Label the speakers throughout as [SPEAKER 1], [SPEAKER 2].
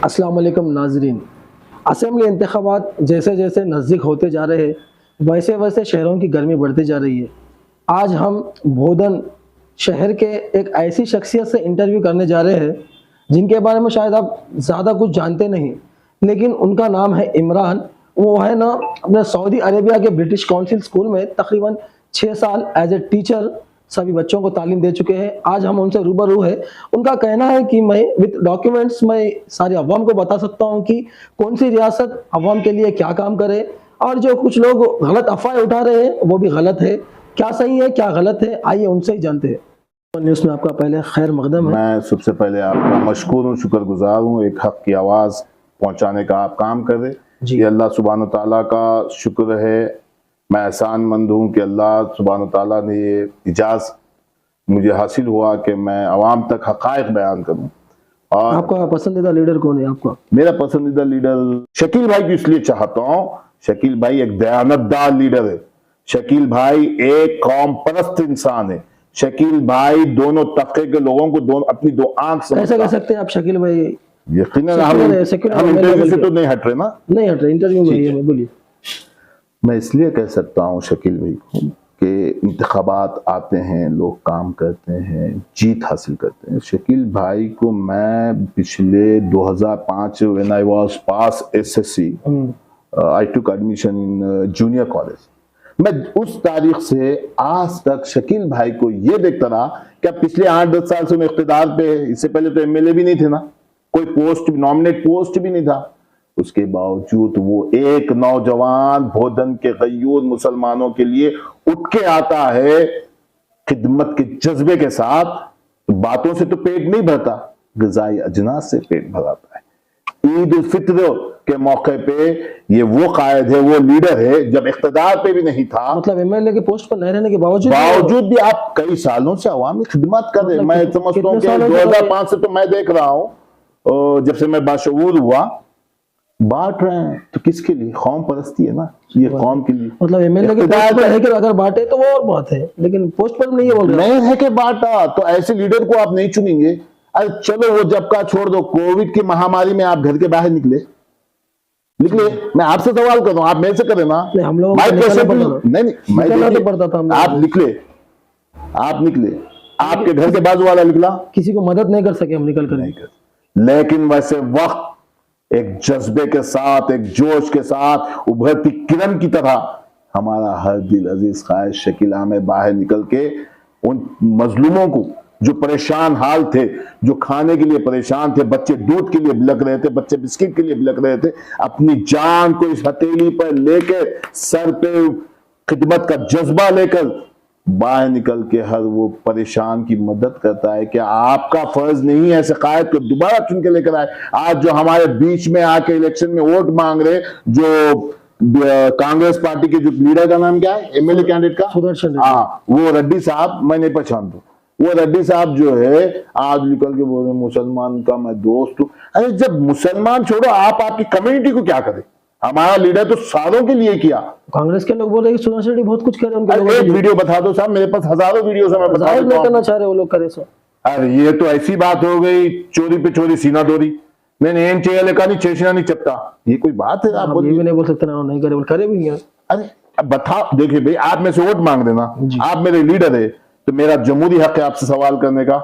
[SPEAKER 1] अस्सलाम वालेकुम नाज़रीन। असेंबली इंतखाबात जैसे जैसे नज़दीक होते जा रहे हैं वैसे वैसे शहरों की गर्मी बढ़ती जा रही है। आज हम बोधन शहर के एक ऐसी शख्सियत से इंटरव्यू करने जा रहे हैं जिनके बारे में शायद आप ज़्यादा कुछ जानते नहीं, लेकिन उनका नाम है इमरान। वो है ना अपने सऊदी अरेबिया के ब्रिटिश काउंसिल स्कूल में तकरीबन 6 साल एज ए टीचर सभी बच्चों को तालीम दे चुके हैं। आज हम उनसे रूबरू है। उनका कहना है कि मैं विद डॉक्यूमेंट्स मैं सारी अवाम को बता सकता हूं कि कौन सी रियासत अवाम के लिए क्या काम करे, और जो कुछ लोग गलत अफवाहें उठा रहे हैं वो भी गलत है। क्या सही है क्या गलत है, आइए उनसे ही जानते हैं। न्यूज़ में आपका पहले खैर मकदम है।
[SPEAKER 2] मैं सबसे पहले आपका मशकूर हूँ, शुक्रगुजार हूँ। एक हक की आवाज़ पहुँचाने का आप काम कर रहे, ये अल्लाह सुब्हान ताला का शुक्र है। मैं एहसानमंद हूँ कि अल्लाह सुब्हान ताला ने ये इजाज़त मुझे हासिल हुआ कि मैं आवाम तक हक़ाइक़ बयान करूँ। और
[SPEAKER 1] आपका पसंदीदा लीडर कौन है? आपका
[SPEAKER 2] मेरा पसंदीदा लीडर शकील भाई को इसलिए चाहता हूँ, शकील भाई एक दयानतदार लीडर है। शकील भाई एक कौम परस्त इंसान है। शकील भाई दोनों तबके के लोगों को दोनों अपनी दो आंख से
[SPEAKER 1] कैसे कह सकते हैं आप शकील भाई?
[SPEAKER 2] यकीनन हम इंटरव्यू से तो नहीं हट रहे ना,
[SPEAKER 1] नहीं हट रहे, इंटरव्यू में ही है। बोलिए।
[SPEAKER 2] मैं इसलिए कह सकता हूँ शकील भाई को कि इंतखाबात आते हैं, लोग काम करते हैं, जीत हासिल करते हैं। शकील भाई को मैं पिछले 2005 when I was pass SSC I took admission in junior college. मैं उस तारीख से आज तक शकील भाई को ये देखता रहा कि अब पिछले 8-10 साल से मैं इख्तिदार पे, इससे पहले तो एमएलए भी नहीं थे ना, कोई पोस्ट नॉमिनेट पोस्ट भी नहीं था। उसके बावजूद वो एक नौजवान बोधन के गयूर मुसलमानों के लिए उठ के आता है खिदमत के जज्बे के साथ। तो बातों से तो पेट नहीं भरता, ग़िज़ाई अजनास से पेट भराता है। ईद उल फित्र के मौके पे ये वो कायद है, वो लीडर है जब इख्तिदार पे भी नहीं था।
[SPEAKER 1] मतलब एमएलए के पोस्ट पर नहीं रहने के
[SPEAKER 2] बावजूद भी आप कई सालों से अवामी खिदमत कर रहे हैं। मैं समझता हूँ कि 2005 से तो मैं देख रहा हूँ, जब से मैं बाशऊर हुआ, बांट रहे हैं तो किसके लिए? कौम परस्ती है ना, ये कौम के लिए।
[SPEAKER 1] मतलब एमएलए के पोस्ट पर है कि अगर बांटे तो वो और बात है, लेकिन पोस्ट पर नहीं है बोल रहे।
[SPEAKER 2] नहीं है कि बांटा तो ऐसे लीडर को आप नहीं चुनेंगे। अरे चलो वो जब का छोड़ दो, कोविड की महामारी में आप घर के बाहर निकले? मैं आपसे सवाल कर रहा हूं, आप मेरे से करें ना।
[SPEAKER 1] हम लोग
[SPEAKER 2] नहीं तो पड़ता था। आप निकले, आपके घर के बाजू वाला निकला,
[SPEAKER 1] किसी को मदद नहीं कर सके हम निकल कर।
[SPEAKER 2] लेकिन वैसे वक्त एक जज्बे के साथ, एक जोश के साथ उभरती किरण की तरह हमारा हर दिल अजीज ख्वाहिश शकील में बाहर निकल के उन मजलूमों को जो परेशान हाल थे, जो खाने के लिए परेशान थे, बच्चे दूध के लिए बिलक रहे थे, बच्चे बिस्किट के लिए बिलक रहे थे, अपनी जान को इस हथेली पर लेके, सर पे खिदमत का जज्बा लेकर बाहर निकल के हर वो परेशान की मदद करता है। क्या आपका फर्ज नहीं है ऐसे कायद को दोबारा चुन के लेकर आए? आज जो हमारे बीच में आके इलेक्शन में वोट मांग रहे, जो कांग्रेस पार्टी के जो लीडर का नाम क्या है, एमएलए कैंडिडेट का,
[SPEAKER 1] सुदर्शन,
[SPEAKER 2] हाँ वो रेड्डी साहब, मैं नहीं पहचानता। वो रेड्डी साहब जो है आज निकल के बोल रहे मुसलमान का मैं दोस्त हूं। अरे जब मुसलमान छोड़ो, आप आपकी कम्युनिटी को क्या करें? हमारा लीडर तो सालों के लिए किया।
[SPEAKER 1] कांग्रेस के लोग बोल रहे हैं कि सुदर्शन बहुत कुछ कर रहे हैं।
[SPEAKER 2] एक वीडियो बता दो साहब, मेरे पास हजारों वीडियो है, मैं बता
[SPEAKER 1] नहीं करना चाह रहे वो लोग करे सो।
[SPEAKER 2] अरे ये तो ऐसी बात हो गई, चोरी पे चोरी सीना दोरी। मैंने एन चाहिए का नहीं चेशना नहीं चपता, ये कोई बात है? आप
[SPEAKER 1] ये भी नहीं बोल सकते ना, नहीं करे, करे भी नहीं।
[SPEAKER 2] अरे अब बताओ, देखिए भाई, आप में से वोट मांग देना, आप मेरे लीडर है तो मेरा जमहूरी हक है आपसे सवाल करने का।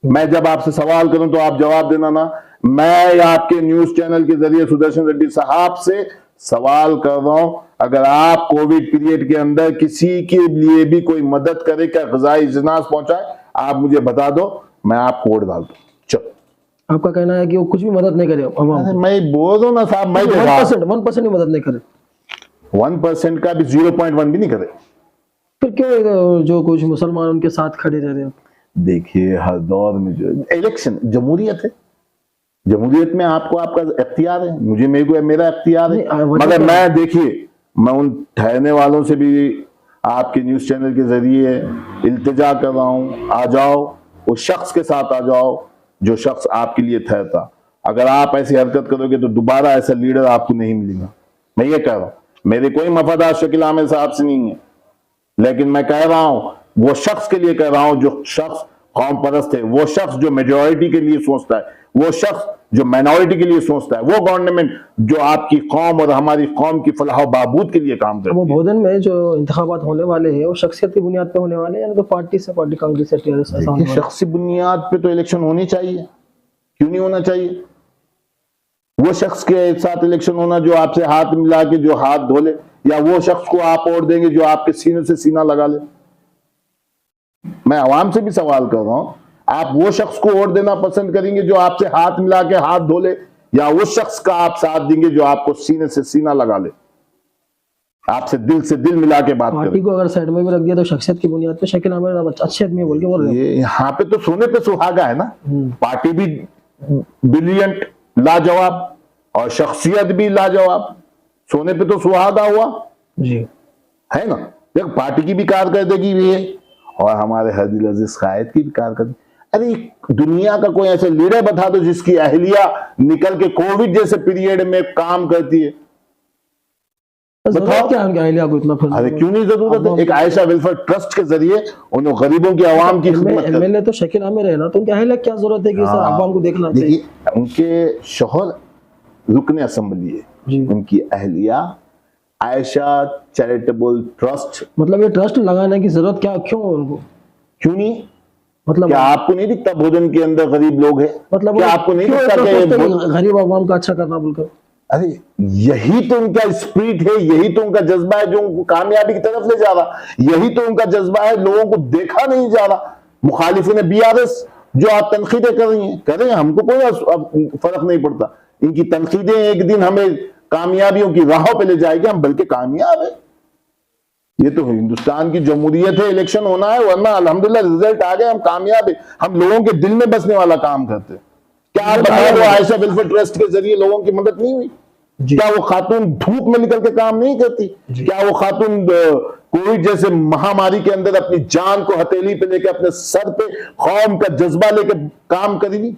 [SPEAKER 2] मैं जब आपसे सवाल करूं तो आप जवाब देना ना। मैं आपके न्यूज चैनल के जरिए सुदर्शन रेड्डी साहब से सवाल कर रहा हूं, अगर आप कोविड पीरियड के अंदर किसी के लिए भी कोई मदद करे, क्या ग़िज़ाई इजनास पहुंचाए, आप मुझे बता दो, मैं आपको वोट डाल दूं। चलो,
[SPEAKER 1] आपका कहना है कि वो कुछ भी मदद नहीं करे?
[SPEAKER 2] मैं बोल रहा हूं ना साहब, मैं
[SPEAKER 1] 1% भी मदद नहीं करे,
[SPEAKER 2] 1% का भी 0.1 भी नहीं करे,
[SPEAKER 1] फिर क्यों जो कुछ मुसलमान उनके साथ खड़े रह रहे हैं?
[SPEAKER 2] देखिए हर दौर में जो इलेक्शन जमहूरियत है, जमहूरियत में आपको आपका इख्तियार है, मुझे मेरा इख्तियार है। मगर मैं देखिए, मैं उन ठहरने वालों से भी आपके न्यूज चैनल के जरिए इल्तिजा कर रहा हूं, आ जाओ, उस शख्स के साथ आ जाओ जो शख्स आपके लिए ठहरता। अगर आप ऐसी हरकत करोगे तो दोबारा ऐसा लीडर आपको नहीं मिलेगा। मैं ये कह रहा हूं, मेरे कोई मफादात शकील आमिर साहब से नहीं है, लेकिन मैं कह रहा हूं वो शख्स के लिए कह रहा हूं जो शख्स कौम परस्त है, वो शख्स जो मेजॉरिटी के लिए सोचता है, वो शख्स जो माइनॉरिटी के लिए सोचता है, वो गवर्नमेंट जो आपकी कौम और हमारी कौम की फलाह बहबूद के लिए काम करती
[SPEAKER 1] वो
[SPEAKER 2] है।
[SPEAKER 1] भोजन में जो इंतखाबात होने वाले हैं वो शख्सियत की बुनियाद पे होने वाले हैं, यानी तो पार्टी से, पार्टी कांग्रेस से टीआरएस ऐसा होने
[SPEAKER 2] देखिए,
[SPEAKER 1] वाला है।
[SPEAKER 2] शख्सी बुनियाद पे तो इलेक्शन होनी चाहिए, क्यों नहीं होना चाहिए? वो शख्स के साथ इलेक्शन होना जो आपसे हाथ मिला के जो हाथ धो ले, या वो शख्स को आप वोट देंगे जो आपके सीने से सीना लगा ले? मैं आवाम से भी सवाल कर रहा हूं, आप वो शख्स को वोट देना पसंद करेंगे जो आपसे हाथ मिला के हाथ धो ले, या उस शख्स का आप साथ देंगे जो आपको सीने से सीना लगा ले, आपसे दिल मिला के बात करे?
[SPEAKER 1] पार्टी को अगर साइड में भी रख दिया तो शख्सियत की बुनियाद पे शकील आमिर अच्छे आदमी बोल के बोल रहे हैं।
[SPEAKER 2] ये यहाँ पे तो सोने पे सुहागा है ना, पार्टी भी ब्रिलियंट लाजवाब और शख्सियत भी लाजवाब, सोने पे तो सुहागा हुआ
[SPEAKER 1] जी,
[SPEAKER 2] है ना। देख, पार्टी की भी कारकर्दगी भी है और हमारे हदील अजीज कायद की भी कारकर्दगी। अरे दुनिया का कोई ऐसा लीडर बता दो जिसकी अहलिया निकल के कोविड जैसे पीरियड में काम करती है,
[SPEAKER 1] जरूरत क्या है उनके अहलिया को इतना? फिर
[SPEAKER 2] अरे क्यों नहीं जरूरत है? एक आयशा वेलफेयर ट्रस्ट के जरिए उन गरीबों की आवाम की खिदमत कर।
[SPEAKER 1] एमएलए तो शकील आमिर है ना, तो उनके अहलिया क्या जरूरत है कि सर आवाम को देखना चाहिए?
[SPEAKER 2] देखिए, उनके शोहर रुकने असेंबली है
[SPEAKER 1] जी,
[SPEAKER 2] उनकी अहलिया आयशा चैरिटेबल ट्रस्ट।
[SPEAKER 1] मतलब ये ट्रस्ट लगाने की जरूरत क्या, क्यों उनको?
[SPEAKER 2] क्यों नहीं?
[SPEAKER 1] मतलब
[SPEAKER 2] क्या आपको नहीं दिखता भोजन के अंदर गरीब लोग हैं?
[SPEAKER 1] मतलब
[SPEAKER 2] क्या आपको नहीं
[SPEAKER 1] क्यों
[SPEAKER 2] दिखता
[SPEAKER 1] ऐसा सोचते हैं
[SPEAKER 2] कि
[SPEAKER 1] कि गरीब आवाम का अच्छा करना बोलकर?
[SPEAKER 2] अरे यही तो उनका स्पिरिट है, यही तो उनका जज्बा है जो उनको कामयाबी की तरफ ले जा रहा, यही तो उनका जज्बा है। लोगों को देखा नहीं जा रहा। मुखालिफिन बीआरएस जो आप तनकीदें कर रही हैं, करें, हमको कोई फर्क नहीं पड़ता। इनकी तनकीदें एक दिन हमें कामयाबियों की राहों पे ले जाएगी, हम बल्कि कामयाब है। ये तो हिंदुस्तान की जमहूरियत है, इलेक्शन होना है, वरना अल्हम्दुलिल्लाह रिजल्ट आ गए, हम कामयाब है। हम लोगों के दिल में बसने वाला काम करते हैं। क्या आप बता दो, आयशा वेलफेयर ट्रस्ट के जरिए लोगों की मदद नहीं हुई? क्या वो खातून धूप में निकल के काम नहीं करती? क्या वो खातून कोविड जैसे महामारी के अंदर अपनी जान को हथेली पे लेके अपने सर पे कौम का जज्बा लेके काम करेगी?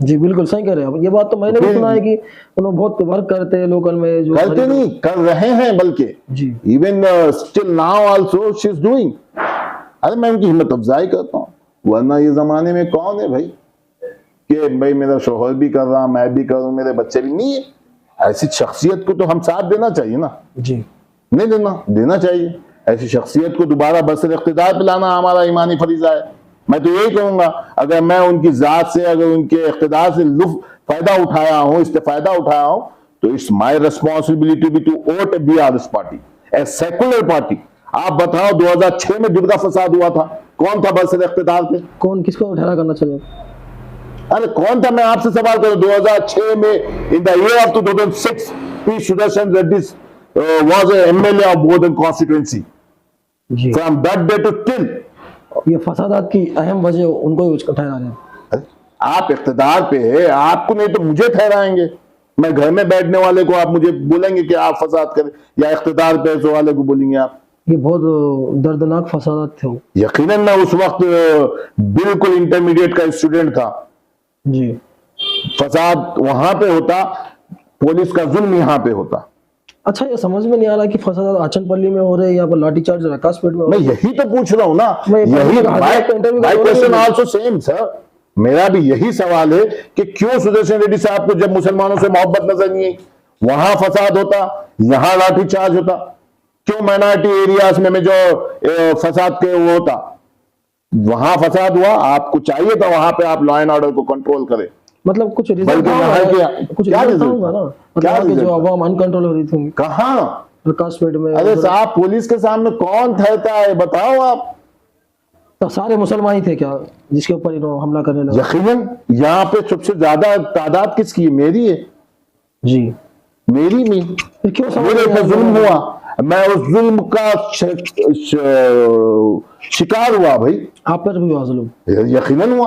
[SPEAKER 1] जी बिल्कुल सही कह रहे हैं आप। ये बात तो मैंने भी सुना है कि उन्होंने बहुत वर्क करते हैं लोकल में, जो
[SPEAKER 2] करते नहीं, कर रहे हैं, बल्कि
[SPEAKER 1] जी,
[SPEAKER 2] even still now also she is doing. अरे मैं उनकी हिम्मत अफजाई करता हूँ, वरना ये जमाने में कौन है भाई कि भाई मेरा शोहर भी कर रहा, मैं भी करूं, मेरे बच्चे भी नहीं है। ऐसी शख्सियत को तो हम साथ देना चाहिए ना।
[SPEAKER 1] जी,
[SPEAKER 2] नहीं देना चाहिए। ऐसी शख्सियत को दोबारा बसर इख्तिदार पे लाना हमारा ईमानी फरीजा है। मैं तो यही कहूंगा, अगर मैं उनकी जात से, अगर उनके इख्तिदार से फायदा उठाया हूं, इस्तेफायदा उठाया हूं, तो it's my responsibility be to vote BRS party, a secular party. आप बताओ 2006 में दुर्गा फसाद हुआ था, कौन था बसर इख्तिदार पे?
[SPEAKER 1] कौन, किसको ठहरा करना चाहिए?
[SPEAKER 2] अरे कौन था? मैं आपसे सवाल करूं, 2006 में in the year of 2006 P Sudarshan Reddy was a MLA of Bodhan constituency.
[SPEAKER 1] जी,
[SPEAKER 2] from that day to till
[SPEAKER 1] ये फसादात की अहम वजह उनको ही ठहरा रहे हैं।
[SPEAKER 2] आप इख्तिदार पे है, आपको नहीं तो मुझे ठहराएंगे। मैं घर में बैठने वाले को आप मुझे बोलेंगे कि आप फसाद करें, या इख्तिदार पे ऐसे वाले को बोलेंगे आप?
[SPEAKER 1] ये बहुत दर्दनाक फसादात थे वो।
[SPEAKER 2] यकीनन मैं उस वक्त बिल्कुल इंटरमीडिएट का स्टूडेंट था।
[SPEAKER 1] जी,
[SPEAKER 2] फसाद वहां पे होता, पुलिस का जुल्म यहाँ पे होता।
[SPEAKER 1] अच्छा, ये समझ में नहीं आ रहा कि फसादात आचनपल्ली में हो रहे हैं या पर लाठीचार्ज रकासपेट में हो
[SPEAKER 2] मैं
[SPEAKER 1] रहे हैं।
[SPEAKER 2] यही तो पूछ रहा हूं ना,
[SPEAKER 1] मैं
[SPEAKER 2] यही
[SPEAKER 1] हाजिर का इंटरव्यू
[SPEAKER 2] माय
[SPEAKER 1] कर रहा
[SPEAKER 2] क्वेश्चन
[SPEAKER 1] हूँ।
[SPEAKER 2] Also same sir. मेरा भी यही सवाल है कि क्यों सुदर्शन रेड्डी साहब को जब मुसलमानों से मोहब्बत नजर नहीं आई, वहां फसाद होता, यहां लाठीचार्ज होता? क्यों माइनॉरिटी एरियाज में जो फसाद के वो होता, वहां फसाद हुआ? आपको चाहिए था वहां पे आप लॉ एंड ऑर्डर को कंट्रोल करें।
[SPEAKER 1] मतलब कुछ रिजल्ट
[SPEAKER 2] बल्कि यहाँ के
[SPEAKER 1] कुछ
[SPEAKER 2] क्या
[SPEAKER 1] रिजल्ट
[SPEAKER 2] रिजल्ट
[SPEAKER 1] होगा ना,
[SPEAKER 2] क्या
[SPEAKER 1] मतलब कि
[SPEAKER 2] रिजल्ट
[SPEAKER 1] जो
[SPEAKER 2] था?
[SPEAKER 1] आवाम अनकंट्रोल हो रही थी
[SPEAKER 2] कहां?
[SPEAKER 1] रकासपेट में।
[SPEAKER 2] अरे साहब, पुलिस के सामने कौन ठहरता है बताओ आप?
[SPEAKER 1] तो सारे मुसलमान ही थे क्या जिसके ऊपर इन्होंने हमला करने लगा?
[SPEAKER 2] यकीनन यहाँ पे सबसे ज्यादा तादाद किसकी है? मेरी है,
[SPEAKER 1] जी,
[SPEAKER 2] मेरी नहीं।
[SPEAKER 1] फिर क्यों समझ
[SPEAKER 2] मेरे
[SPEAKER 1] नहीं आ
[SPEAKER 2] पे
[SPEAKER 1] रहा?
[SPEAKER 2] जुल्म हुआ, मैं उस जुल्म का शिकार हुआ भाई।
[SPEAKER 1] आप पर भी हुआ जुल्म?
[SPEAKER 2] यकीनन हुआ।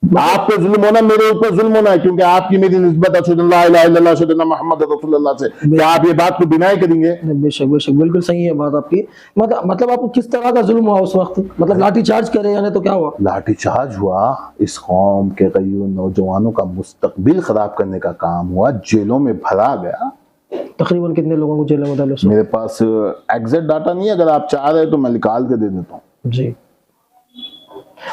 [SPEAKER 2] आप पे जुल्म होना, मेरे ऊपर जुल्म होना है, क्योंकि आपकी मेरी निस्बत अशहदु अल्ला इलाहा इल्लल्लाह अशहदु अन्ना मुहम्मद रसूलुल्लाह से। क्या आप ये बात को डिनाई करेंगे?
[SPEAKER 1] बेशक बेशक, बिल्कुल सही है बात आपकी। मतलब आपको किस तरह का जुल्म हुआ उस वक्त? मतलब लाठीचार्ज करे यानी तो क्या हुआ?
[SPEAKER 2] लाठीचार्ज हुआ, इस कौम के गरीब नौजवानों का मुस्तकबिल खराब करने का काम हुआ, जेलों में भरा गया।
[SPEAKER 1] तकरीबन कितने लोगों को जेल में डाला?
[SPEAKER 2] मेरे पास एग्जैक्ट डाटा नहीं है, अगर आप चाह रहे तो मैं निकाल के दे देता हूँ।
[SPEAKER 1] जी,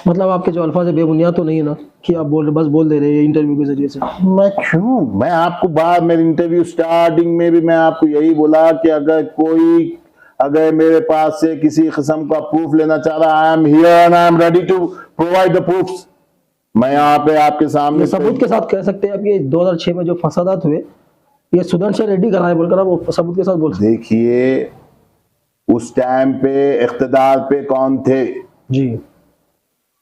[SPEAKER 1] मतलब आपके जो अल्फाज है बेबुनियाद तो नहीं है ना कि आप बस बोल दे रहे हैं इंटरव्यू के जरिए से?
[SPEAKER 2] मैं क्यों, मैं आपको बार मेरे इंटरव्यू स्टार्टिंग में भी मैं आपको यही बोला कि अगर मेरे पास से किसी किस्म का प्रूफ लेना चाह रहा, I am here and I am ready to provide the proofs. मैं यहाँ पे आपके सामने
[SPEAKER 1] ये सबूत के साथ कह सकते हैं आप ये 2006 में जो फसादात हुए ये सुदर्शन रेड्डी कराए बोलकर आप वो सबूत के साथ बोल सकते
[SPEAKER 2] देखिए उस टाइम पे इख्तिदार पे कौन थे?
[SPEAKER 1] जी।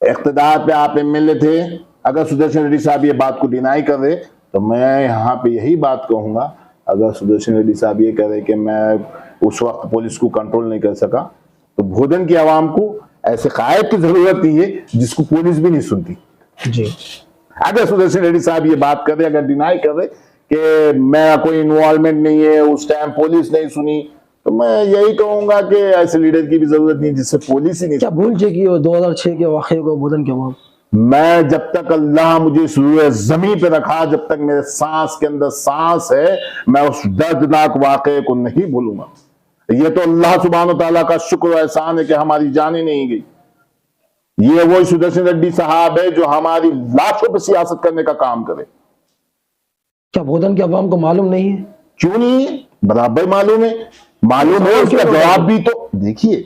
[SPEAKER 2] इख्तिदार पे आप एमएलए थे। अगर सुदर्शन रेड्डी साहब ये बात को डिनाई कर रहे तो मैं यहाँ पे यही बात कहूंगा, अगर सुदर्शन रेड्डी साहब ये कह रहे कि मैं उस वक्त पुलिस को कंट्रोल नहीं कर सका, तो भोदन की आवाम को ऐसे कायद की जरूरत नहीं है जिसको पुलिस भी नहीं सुनती।
[SPEAKER 1] जी।
[SPEAKER 2] अगर सुदर्शन रेड्डी साहब ये बात कर रहे, अगर डिनाई कर रहे कि मैं कोई इन्वॉल्वमेंट नहीं है, उस टाइम पुलिस नहीं सुनी, तो मैं यही कहूंगा कि ऐसे लीडर की भी जरूरत नहीं जिससे पुलिस ही नहीं।
[SPEAKER 1] क्या भूल जाएगी वो 2006 के वाकये को भोदन के अवाम?
[SPEAKER 2] मैं जब तक अल्लाह मुझे इस रूए जमीन पे रखा, जब तक मेरे सांस के अंदर सांस है, मैं उस दर्दनाक वाकये को नहीं भूलूंगा। ये तो अल्लाह सुब्हान व तआला का शुक्र और एहसान है कि हमारी जानें नहीं गई। ये वही सुदर्शन रेड्डी साहब है जो हमारी लाशों पर सियासत करने का काम करे।
[SPEAKER 1] क्या भोदन के अवाम को मालूम नहीं है?
[SPEAKER 2] क्यों नहीं है? बराबर मालूम है। मालूम है, उसका जवाब भी तो देखिए,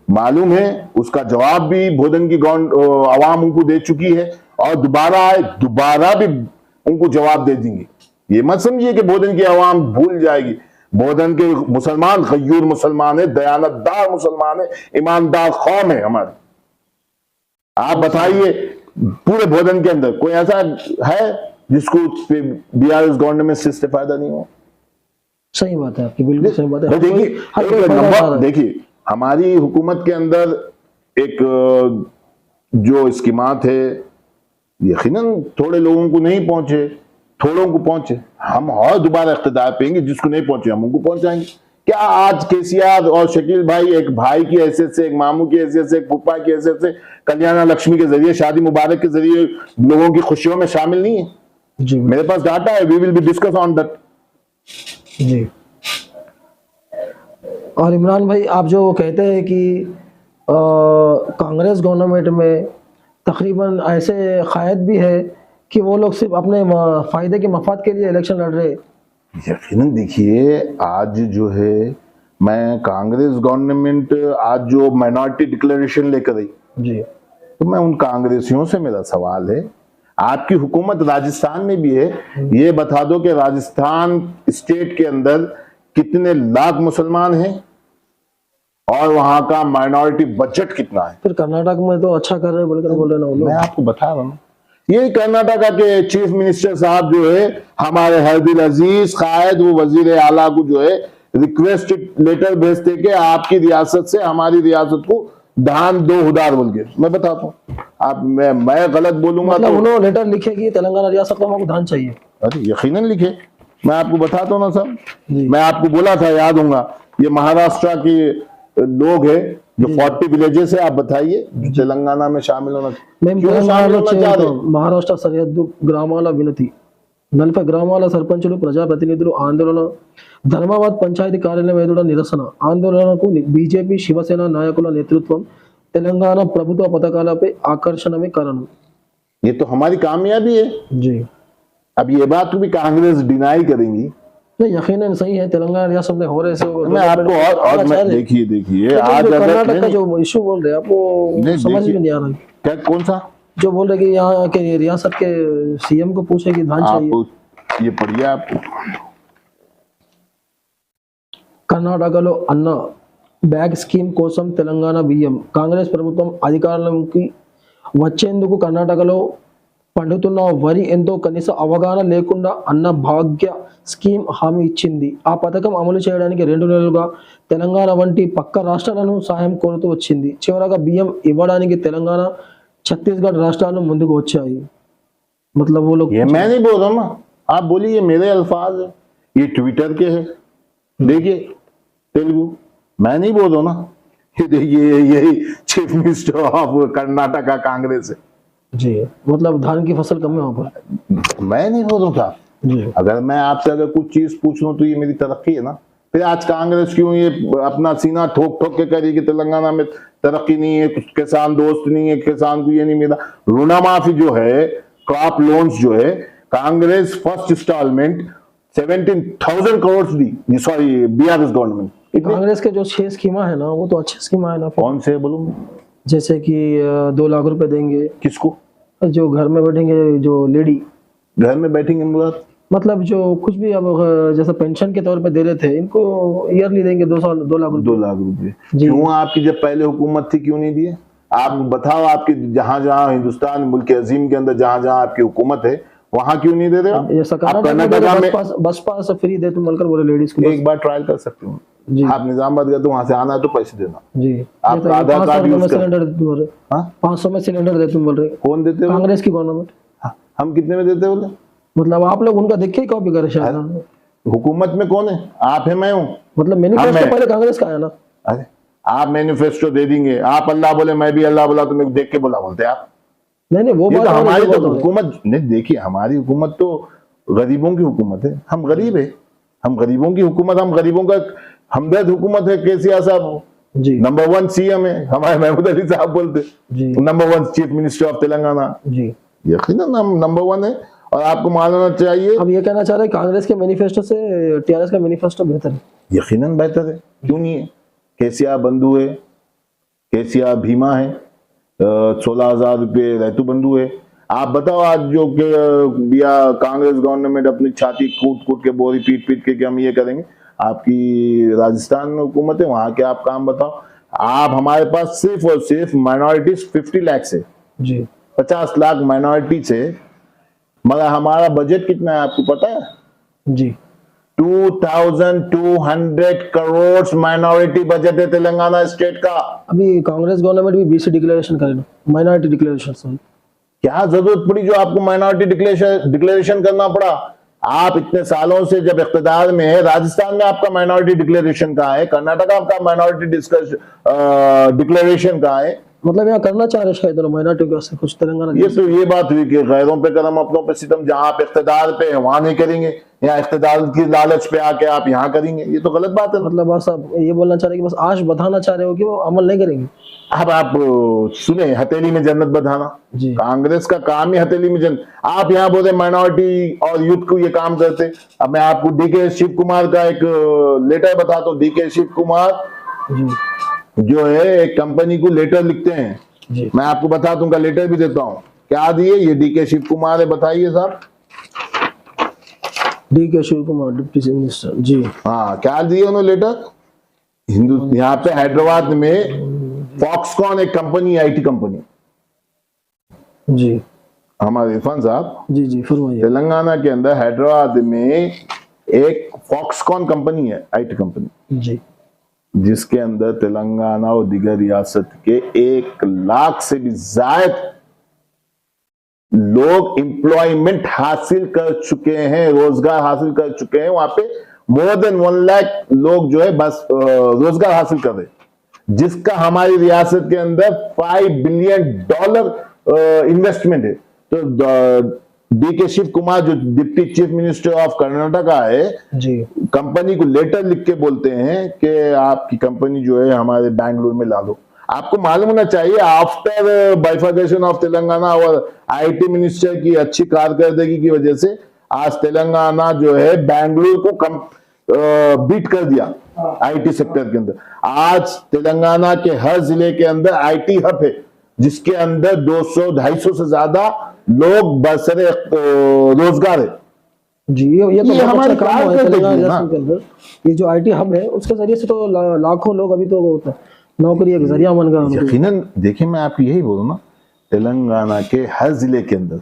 [SPEAKER 2] मालूम है उसका जवाब भी भोदन की आवाम उनको दे चुकी है और दोबारा भी उनको जवाब दे देंगे। ये मत समझिए कि भोदन की आवाम भूल जाएगी। भोदन के मुसलमान गयूर मुसलमान है, दयानतदार मुसलमान है, ईमानदार कौम है हमारी। आप बताइए पूरे भोदन के अंदर कोई ऐसा है जिसको बीआरएस गवर्नमेंट से इससे फायदा नहीं हो?
[SPEAKER 1] सही बात है आपकी, बिल्कुल सही बात है।
[SPEAKER 2] देखिए देखिए हमारी हुकूमत के अंदर एक जो स्कीमात है यकीनन थोड़े लोगों को नहीं पहुंचे, थोड़ों को पहुंचे। हम और दोबारा इख्तिदार पेंगे, जिसको नहीं पहुंचे हम उनको पहुंचाएंगे। क्या आज केसीआर और शकील भाई एक भाई की हैसियत से, एक मामू की हैसियत से, एक फूफा की हैसियत से कल्याण लक्ष्मी के जरिए, शादी मुबारक के जरिए लोगों की खुशियों में शामिल नहीं है?
[SPEAKER 1] जी।
[SPEAKER 2] मेरे पास डाटा है, we will be discuss on that.
[SPEAKER 1] जी। और इमरान भाई आप जो कहते हैं कि कांग्रेस गवर्नमेंट में तकरीबन ऐसे कायद भी है कि वो लोग सिर्फ अपने फायदे के मफाद के लिए इलेक्शन लड़ रहे हैं।
[SPEAKER 2] यकीनन देखिए आज जो है मैं कांग्रेस गवर्नमेंट आज जो माइनॉरिटी डिक्लेरेशन लेकर आई
[SPEAKER 1] जी,
[SPEAKER 2] तो मैं उन कांग्रेसियों से मेरा सवाल है, आपकी हुकूमत राजस्थान में भी है, ये बता दो कि राजस्थान स्टेट के अंदर कितने लाख मुसलमान हैं और वहां का माइनॉरिटी बजट कितना है?
[SPEAKER 1] फिर कर्नाटक में तो अच्छा कर रहे हैं बोलकर बोल रहे ना वो लोग।
[SPEAKER 2] मैं आपको बता रहा हूँ, ये कर्नाटका के चीफ मिनिस्टर साहब जो है हमारे हरदिल अजीज कायद, वो वजीर आला को जो है रिक्वेस्ट लेटर भेजते कि आपकी रियासत से हमारी रियासत को धान दो उधार बोल के। मैं बताता हूँ आप, मैं गलत बोलूंगा
[SPEAKER 1] मतलब
[SPEAKER 2] तो
[SPEAKER 1] उन्होंने लेटर लिखे कि तेलंगाना रियासत को हमको धान चाहिए।
[SPEAKER 2] अरे यकीनन लिखे, मैं आपको बताता हूँ ना सर।
[SPEAKER 1] जी।
[SPEAKER 2] मैं आपको बोला था, याद होगा, ये महाराष्ट्र के लोग हैं जो 40 विलेजेस है, आप बताइए तेलंगाना में शामिल होना क्यों शामिल होना चाह रहे?
[SPEAKER 1] మహారాష్ట్ర సరిహద్దు గ్రామాల వినతి 40 గ్రామాల సర్పంచులు ప్రజాప్రతినిధులు ఆందోళన ధర్మాబాద్ పంచాయతీ కార్యాలయం ఎదుట నిరసన ఆందోళనకు బీజేపీ శివసేన నాయకుల నేతృత్వం తెలంగాణ ప్రభుత్వ పథకాలపై ఆకర్షణమే కారణం।
[SPEAKER 2] ये तो हमारी कामयाबी है।
[SPEAKER 1] जी।
[SPEAKER 2] अब ये बात भी कांग्रेस डिनाई करेंगी?
[SPEAKER 1] नहीं यकीनन सही है, तेलंगाना रियासत में हो रहे से
[SPEAKER 2] मैं आपको और मैं देखिए आज
[SPEAKER 1] कर्नाटक का जो इशू बोल रहे हैं आप वो समझ में नहीं आ रहा है।
[SPEAKER 2] क्या, कौन सा
[SPEAKER 1] जो बोल रहे कि यहाँ के रियासत के सीएम को पूछे कि धान चाहिए।
[SPEAKER 2] आप ये पढ़िए आप।
[SPEAKER 1] కర్ణాటకలో అన్న బ్యాగ్ స్కీమ్ కోసం తెలంగాణ బియ్యం కాంగ్రెస్ ప్రభుత్వం అధికారంలోకి వచ్చేందుకు కర్ణాటకలో పండుతున్న వరి ఎంతో కనీస అవగాహన లేకుండా అన్న భాగ్య స్కీమ్ హామీ ఇచ్చింది। ఆ పథకం అమలు చేయడానికి 2 నెలలుగా తెలంగాణ వంటి పక్క రాష్ట్రాలను సహాయం కోరుతూ వచ్చింది। చివరగా బియ్యం ఇవ్వడానికి తెలంగాణ छत्तीसगढ़ राष्ट्राలు ముందుకు వచ్చాయి। मतलब वो लोग,
[SPEAKER 2] ये मैं नहीं बोल रहा हूँ ना, आप बोलिए, ये मेरे अल्फाज है, ये ट्विटर के है, देखिए तेलुगु, मैं नहीं बोल रहा हूँ ना। ये देखिए यही chief minister of Karnataka Congress है।
[SPEAKER 1] जी, मतलब धान की फसल कम है वहाँ पर।
[SPEAKER 2] मैं नहीं बोल रहा था।
[SPEAKER 1] जी।
[SPEAKER 2] अगर मैं आपसे अगर कुछ चीज पूछ लूं तो ये मेरी तरक्की है ना। फिर आज कांग्रेस क्यों ये अपना सीना ठोक ठोक के करी कि तेलंगाना में तरक्की नहीं है, कुछ किसान दोस्त नहीं है, किसान को ये नहीं मिला। ऋण माफी जो है, क्रॉप लोन्स जो है, कांग्रेस फर्स्ट इंस्टॉलमेंट 17,000 करोड़ दी, सॉरी बीआरएस गवर्नमेंट।
[SPEAKER 1] कांग्रेस के जो 6 स्कीमा है ना, वो तो अच्छी स्कीमा है ना।
[SPEAKER 2] कौन से बोलूं?
[SPEAKER 1] जैसे कि 2 लाख रुपए देंगे
[SPEAKER 2] किसको?
[SPEAKER 1] जो घर में बैठेंगे, जो लेडी
[SPEAKER 2] घर में बैठेंगे मुराद?
[SPEAKER 1] मतलब जो कुछ भी अब जैसे पेंशन के तौर पे दे रहे थे, इनको ईयरली देंगे 2 लाख रुपए।
[SPEAKER 2] 2 लाख रुपए
[SPEAKER 1] जी।
[SPEAKER 2] क्यों आपकी जब पहले हुकूमत थी क्यों नहीं दिए? आप बताओ, आपकी जहां जहां हिंदुस्तान मुल्क अजीम के अंदर जहां जहां आपकी हुकूमत है वहां क्यों नहीं दे रहे हो?
[SPEAKER 1] जैसा
[SPEAKER 2] आप कर्नाटका में
[SPEAKER 1] बस पास फ्री दे, तुम बोलकर बोले लेडीज को।
[SPEAKER 2] एक बार ट्रायल कर सकते हो
[SPEAKER 1] जी।
[SPEAKER 2] आप निजामाबाद गए तो वहां से आना है तो पैसे देना
[SPEAKER 1] जी।
[SPEAKER 2] आप आधार कार्ड यूज कर।
[SPEAKER 1] सिलेंडर बोल रहे,
[SPEAKER 2] हाँ?
[SPEAKER 1] 500 में सिलेंडर दे तुम बोल रहे।
[SPEAKER 2] कौन देते हो?
[SPEAKER 1] कांग्रेस की गवर्नमेंट।
[SPEAKER 2] हाँ, हम कितने में देते बोले?
[SPEAKER 1] मतलब आप लोग उनका देख के ही कॉपी करे शायद।
[SPEAKER 2] हुकूमत में कौन है? आप है, मैं हूँ।
[SPEAKER 1] मतलब मैनिफेस्टो पहले कांग्रेस का है ना।
[SPEAKER 2] अरे आप मैनिफेस्टो दे देंगे, आप अल्लाह बोले मैं भी अल्लाह बोला तो मैं देख के बोला बोलते आप।
[SPEAKER 1] नहीं वो
[SPEAKER 2] ये
[SPEAKER 1] बात
[SPEAKER 2] तो
[SPEAKER 1] और
[SPEAKER 2] हमारी
[SPEAKER 1] है,
[SPEAKER 2] तो
[SPEAKER 1] वो है।
[SPEAKER 2] हुकूमत नहीं, देखिए हमारी हुकूमत तो गरीबों की हुकूमत है, हम गरीब है, हम गरीबों की हुकूमत, हम गरीबों का हमदर्द हुकूमत है। केसीआर साहब
[SPEAKER 1] जी।
[SPEAKER 2] नंबर 1 सीएम है, हमारे महमूद अली साहब बोलते
[SPEAKER 1] जी।
[SPEAKER 2] Number 1 chief minister of Telangana.
[SPEAKER 1] जी।
[SPEAKER 2] यकीनन हम नंबर 1 है और आपको मानना चाहिए।
[SPEAKER 1] अब ये कहना चाह रहे हैं कांग्रेस के मैनिफेस्टो से टीआरएस का मैनिफेस्टो बेहतर है।
[SPEAKER 2] यकीनन बेहतर है, क्यों नहीं है? केसीआर बंधु है, केसीआर भीमा है, 16,000 रुपये रैतु बंधु है। आप बताओ आज जो दिया कांग्रेस गवर्नमेंट अपनी छाती कूट कूट के बोरी पीट पीट के कि हम ये करेंगे। आपकी राजस्थान में हुकूमत है, वहां के आप काम बताओ। आप हमारे पास सिर्फ और सिर्फ माइनॉरिटीज 50 लाख से
[SPEAKER 1] जी।
[SPEAKER 2] 50 लाख माइनॉरिटी से, मगर हमारा बजट कितना है आपको पता है?
[SPEAKER 1] जी।
[SPEAKER 2] 2200 करोड़ माइनॉरिटी बजट है तेलंगाना स्टेट का।
[SPEAKER 1] अभी कांग्रेस गवर्नमेंट भी बीसी डिक्लेरेशन करे ना, माइनॉरिटी डिक्लेरेशन। सॉरी,
[SPEAKER 2] क्या जरूरत पड़ी जो आपको माइनॉरिटी डिक्लेरेशन करना पड़ा? आप इतने सालों से जब इख्तिदार में है, राजस्थान में आपका माइनॉरिटी डिक्लेरेशन कहाँ है? कर्नाटका का माइनॉरिटी डिक्लेरेशन कहाँ है?
[SPEAKER 1] मतलब यहाँ करना चाह रहे शायद माइनॉरिटी के कुछ तेलंगाना।
[SPEAKER 2] ये तो ये बात हुई कि गैरों पे करम अपनों पे सितम। जहां आप इख्तिदार पे है वहां नहीं करेंगे, यहाँ इख्तिदार की लालच पे आके आप यहाँ करेंगे, ये तो गलत बात है ना।
[SPEAKER 1] मतलब बस आप ये बोलना चाह रहे हैं कि बस आश बताना चाह रहे हो कि वो अमल नहीं करेंगे।
[SPEAKER 2] अब आप सुने हथेली में जन्नत बधाना,
[SPEAKER 1] जी।
[SPEAKER 2] कांग्रेस का काम ही हथेली में जन्नत। आप यहाँ बोले माइनॉरिटी और यूथ को ये काम करते। अब मैं आपको डीके शिव कुमार का एक लेटर बताता हूँ। डीके शिव कुमार
[SPEAKER 1] जी।
[SPEAKER 2] जो है एक कंपनी को लेटर लिखते हैं
[SPEAKER 1] जी।
[SPEAKER 2] मैं आपको बता दूं, उनका लेटर भी देता हूं। क्या दिए? ये डीके शिव कुमार है, बताइए साहब।
[SPEAKER 1] DK Shiv Kumar deputy chief minister. जी।
[SPEAKER 2] हाँ, क्या दिए उन्होंने लेटर? यहाँ पे हैदराबाद में फॉक्सकॉन एक कंपनी, आईटी कंपनी।
[SPEAKER 1] जी।
[SPEAKER 2] हमारे इरफान साहब,
[SPEAKER 1] जी। जी फरमाइए।
[SPEAKER 2] तेलंगाना के अंदर हैदराबाद में एक फॉक्सकॉन कंपनी है, आईटी कंपनी,
[SPEAKER 1] जी।
[SPEAKER 2] जिसके अंदर तेलंगाना और दीगर रियासत के 1 लाख से भी ज्यादा लोग एम्प्लॉयमेंट हासिल कर चुके हैं, रोजगार हासिल कर चुके हैं। वहां पे मोर देन 1 लाख लोग जो है बस रोजगार हासिल कर रहे हैं, जिसका हमारी रियासत के अंदर $5 बिलियन इन्वेस्टमेंट है। तो डीके शिव कुमार जो deputy chief minister of Karnataka है,
[SPEAKER 1] जी,
[SPEAKER 2] कंपनी को लेटर लिख के बोलते हैं कि आपकी कंपनी जो है हमारे बैंगलोर में ला लो। आपको मालूम होना चाहिए, आफ्टर बाइफर्केशन ऑफ तेलंगाना और आईटी मिनिस्टर की अच्छी कारकर्दगी की वजह से आज तेलंगाना जो है बैंगलोर को बीट कर दिया आईटी सेक्टर के अंदर। आज तेलंगाना के हर जिले के अंदर आईटी हब है, जिसके अंदर 200-250 से ज्यादा लोग बरसरे रोजगार है।
[SPEAKER 1] जी। ये तो बहुत
[SPEAKER 2] हमारे
[SPEAKER 1] अच्छा काम है तेलंगाना
[SPEAKER 2] ना।
[SPEAKER 1] रियासत के अंदर। ये जो आईटी हब है उसके जरिए से तो लाखों लोग अभी तो नौकरी एक जरिया बन गया उनको।
[SPEAKER 2] यकीनन देखिए, मैं आपको यही बोलूं ना, तेलंगाना के हर जिले के अंदर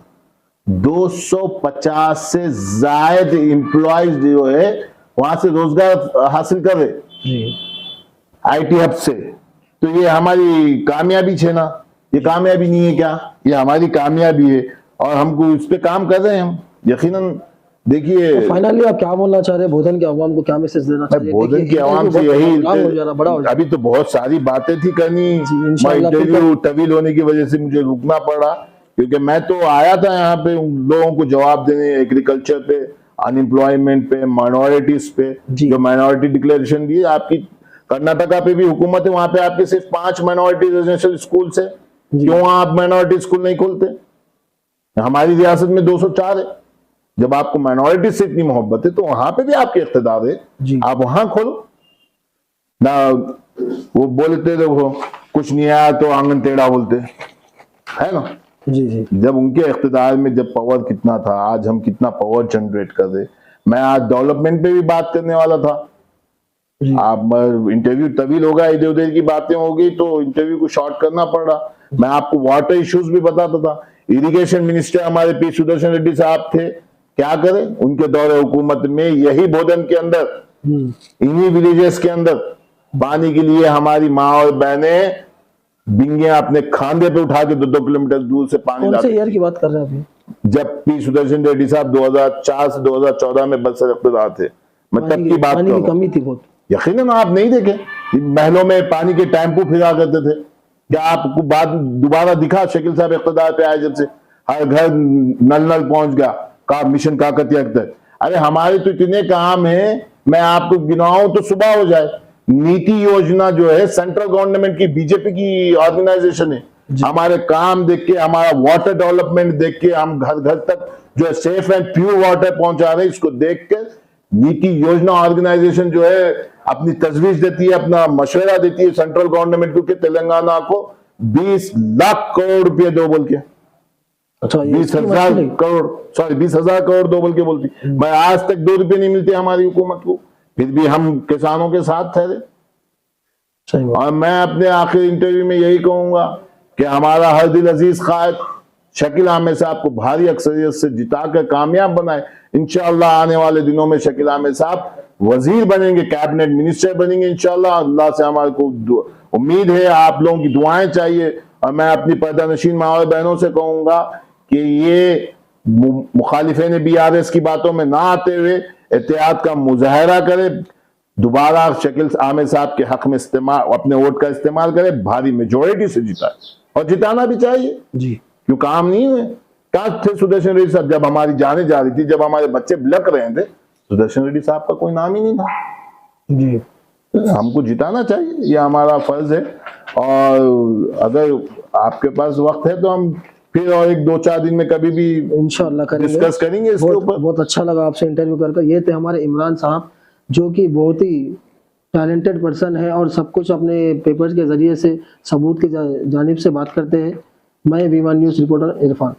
[SPEAKER 2] 250 से ज्यादा एम्प्लॉयज जो है वहां से रोजगार हासिल कर रहे
[SPEAKER 1] जी,
[SPEAKER 2] आईटी हब से। तो ये हमारी कामयाबी है ना, ये कामयाबी नहीं है क्या? ये हमारी कामयाबी है और हमको इस पे काम कर रहे हैं हम। यकीनन देखिए,
[SPEAKER 1] फाइनली आप क्या बोलना चाह रहे हैं बोधन के अवाम को, क्या मैसेज देना चाह रहे हैं?
[SPEAKER 2] बोधन की आवाम से यही, अभी तो बहुत सारी बातें थी करनी, इंटरव्यू तवील होने की वजह से मुझे रुकना पड़ा, क्योंकि मैं तो आया था यहाँ पे उन लोगों को जवाब देने, एग्रीकल्चर पे, अनएम्प्लॉयमेंट पे, माइनॉरिटीज पे, जो माइनॉरिटी डिक्लेरेशन दी आपकी कर्नाटका पे भी हुकूमत है, वहां पे आपके सिर्फ 5 माइनॉरिटी रेजिडेंशियल स्कूल है।
[SPEAKER 1] जी।
[SPEAKER 2] क्यों आप माइनॉरिटी स्कूल नहीं खोलते? हमारी रियासत में 204 है। जब आपको माइनॉरिटी से इतनी मोहब्बत है तो वहां पे भी आपके इख्तिदार है,
[SPEAKER 1] जी।
[SPEAKER 2] आप वहां खोलो ना। वो बोलते देखो कुछ नहीं आया तो आंगन टेढ़ा बोलते है ना।
[SPEAKER 1] जी जी
[SPEAKER 2] जब उनके इख्तिदार में जब पावर कितना था, आज हम कितना पावर जनरेट कर रहे। मैं आज डेवलपमेंट पे भी बात करने वाला था।
[SPEAKER 1] जी।
[SPEAKER 2] आप इंटरव्यू तभी होगा, इधर उधर की बातें होगी तो इंटरव्यू को शॉर्ट करना पड़ रहा। मैं आपको वाटर इश्यूज भी बताता था। इरिगेशन मिनिस्टर हमारे पी सुदर्शन रेड्डी साहब थे, क्या करे उनके दौरे हुकूमत में यही बोधन के अंदर, इन्हीं विलेजेस के अंदर पानी के लिए हमारी माँ और बहनें बिंगे अपने खांधे पे उठा के 2-2 किलोमीटर दूर से पानी
[SPEAKER 1] कौन से
[SPEAKER 2] लाते।
[SPEAKER 1] ईयर की बात कर रहे हैं अभी?
[SPEAKER 2] जब पी सुदर्शन रेड्डी साहब 2004 से 2014 में बरसर इख्तिदार थे, मैं तब की बात
[SPEAKER 1] पानी
[SPEAKER 2] कर
[SPEAKER 1] की
[SPEAKER 2] रहा हूं।
[SPEAKER 1] कमी थी बहुत।
[SPEAKER 2] यकीनन आप नहीं देखे महलों में पानी के टेम्पो फिरा करते थे। क्या आपको बात दोबारा दिखा शकील साहब इख्तिदार पे आए जब से हर घर नल नल पहुंच गया का मिशन काकतिया तक? अरे हमारे तो इतने काम है, मैं आपको गिनाऊं तो सुबह हो जाए। नीति योजना जो है सेंट्रल गवर्नमेंट की, बीजेपी की ऑर्गेनाइजेशन है। हमारे काम देख के, हमारा वाटर डेवलपमेंट देख के, हम घर घर तक जो है सेफ एंड प्योर वाटर पहुंचा रहे हैं, इसको देख के नीति योजना ऑर्गेनाइजेशन जो है अपनी तजवीज देती है, अपना मशवरा देती है सेंट्रल गवर्नमेंट को कि तेलंगाना को 20 लाख करोड़ रुपए दो बोल के।
[SPEAKER 1] अच्छा,
[SPEAKER 2] 20,000 करोड़, सॉरी 20,000 करोड़ दो बोल के बोलती। मैं आज तक 2 रुपए नहीं मिलते हमारी हुकूमत को, फिर भी हम किसानों के साथ ठहरे।
[SPEAKER 1] सही बात।
[SPEAKER 2] और मैं अपने आखिरी इंटरव्यू में यही कहूंगा कि हमारा हर दिल अजीज कायद शकील अहमद साहब को भारी अक्सरियत से जिताकर कामयाब बनाए। इंशाअल्लाह आने वाले दिनों में शकील अहमद साहब वजीर बनेंगे, कैबिनेट मिनिस्टर बनेंगे इंशाअल्लाह। अल्लाह से हमारे को उम्मीद है, आप लोगों की दुआएं चाहिए। और मैं अपनी पर्दानशीन माँ और बहनों से कहूंगा कि ये मुखालिफिन BRS की बातों में ना आते हुए एहतियात का मुजाहरा करे, दोबारा शकील अहमद साहब के हक में इस्तेमाल, अपने वोट का इस्तेमाल करे, भारी मेजोरिटी से जिताए। और जिताना भी चाहिए
[SPEAKER 1] जी।
[SPEAKER 2] क्यों काम नहीं हुए? कहा थे सुदर्शन रेड्डी साहब जब हमारी जाने जा रही थी, जब हमारे बच्चे बिलक रहे थे, सुदर्शन रेड्डी साहब का कोई नाम ही नहीं था।
[SPEAKER 1] जी।
[SPEAKER 2] हमको जिताना चाहिए, ये हमारा फर्ज है। और अगर आपके पास वक्त है तो हम फिर और 1-2-4 दिन में कभी भी
[SPEAKER 1] इंशाअल्लाह करेंगे,
[SPEAKER 2] डिस्कस करेंगे इसके ऊपर।
[SPEAKER 1] बहुत अच्छा लगा आपसे इंटरव्यू कर। ये थे हमारे इमरान साहब, जो कि बहुत ही टैलेंटेड पर्सन है और सब कुछ अपने पेपर्स के जरिए से सबूत की जानिब से बात करते हैं। मैं V1 न्यूज़ रिपोर्टर इरफान।